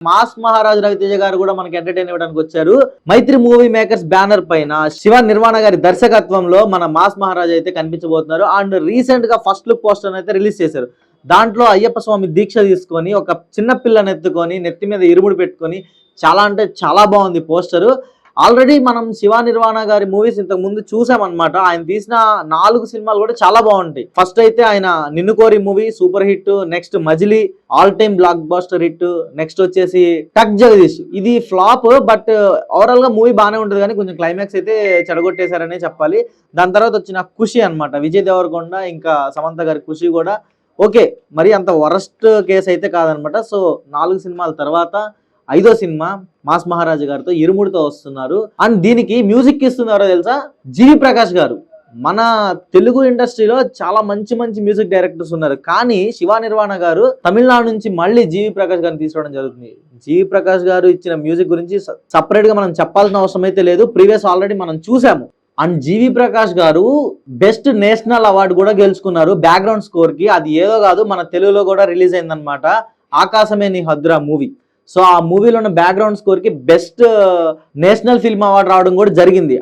Mass Maharaj Raviteja గారు కూడా మనకి ఎంటర్టైన్ ఇవ్వడానికి వచ్చారు. మైత్రి మూవీ మేకర్స్ బ్యానర్ పైన శివ నిర్వాణ గారి దర్శకత్వంలో మన మాస్ మహారాజ్ అయితే కనిపించబోతున్నారు. అండ్ రీసెంట్ గా ఫస్ట్ లుక్ పోస్టర్ అయితే రిలీజ్ చేశారు. దాంట్లో అయ్యప్ప స్వామి దీక్ష తీసుకొని ఒక చిన్న పిల్లని ఎత్తుకొని నెత్తి మీద ఇరుముడు పెట్టుకొని చాలా అంటే చాలా బాగుంది పోస్టరు. ఆల్రెడీ మనం శివ నిర్వాణ గారి మూవీస్ ఇంతకు ముందు చూసామన్నమాట. ఆయన తీసిన 4 సినిమాలు కూడా చాలా బాగుంటాయి. ఫస్ట్ అయితే ఆయన Ninnu Kori movie super hit, next Majili all time blockbuster hit, next వచ్చేసి టక్ జగదీష్ ఇది ఫ్లాప్. బట్ ఓవరాల్ గా మూవీ బాగానే ఉంటుంది కానీ కొంచెం క్లైమాక్స్ అయితే చెడగొట్టేశారనే చెప్పాలి. దాని తర్వాత వచ్చిన ఖుషి అన్నమాట, విజయ్ దేవరకొండ ఇంకా సమంత గారి ఖుషి కూడా ఓకే, మరి అంత వరస్ట్ కేసు అయితే కాదనమాట. సో 4 సినిమాల తర్వాత 5వ సినిమా మాస్ మహారాజు గారితో ఇరుముడితో వస్తున్నారు. అండ్ దీనికి మ్యూజిక్ ఇస్తున్నారో తెలుసా, జీవి ప్రకాష్ గారు. మన తెలుగు ఇండస్ట్రీలో చాలా మంచి మంచి మ్యూజిక్ డైరెక్టర్స్ ఉన్నారు, కానీ శివ నిర్వాణ గారు తమిళనాడు నుంచి మళ్ళీ జీవి ప్రకాష్ గారిని తీసుకోవడం జరుగుతుంది. జీవి ప్రకాష్ గారు ఇచ్చిన మ్యూజిక్ గురించి సపరేట్ గా మనం చెప్పాల్సిన అవసరం అయితే లేదు, ప్రీవియస్ ఆల్రెడీ మనం చూసాము. అండ్ జీవి ప్రకాష్ గారు బెస్ట్ నేషనల్ అవార్డు కూడా గెలుచుకున్నారు బ్యాక్గ్రౌండ్ స్కోర్ కి. అది ఏదో కాదు, మన తెలుగులో కూడా రిలీజ్ అయిందనమాట, ఆకాశమే నీ హద్దురా మూవీ. సో ఆ మూవీలో ఉన్న బ్యాక్గ్రౌండ్ స్కోర్ కి బెస్ట్ నేషనల్ ఫిల్మ్ అవార్డు రావడం కూడా జరిగింది.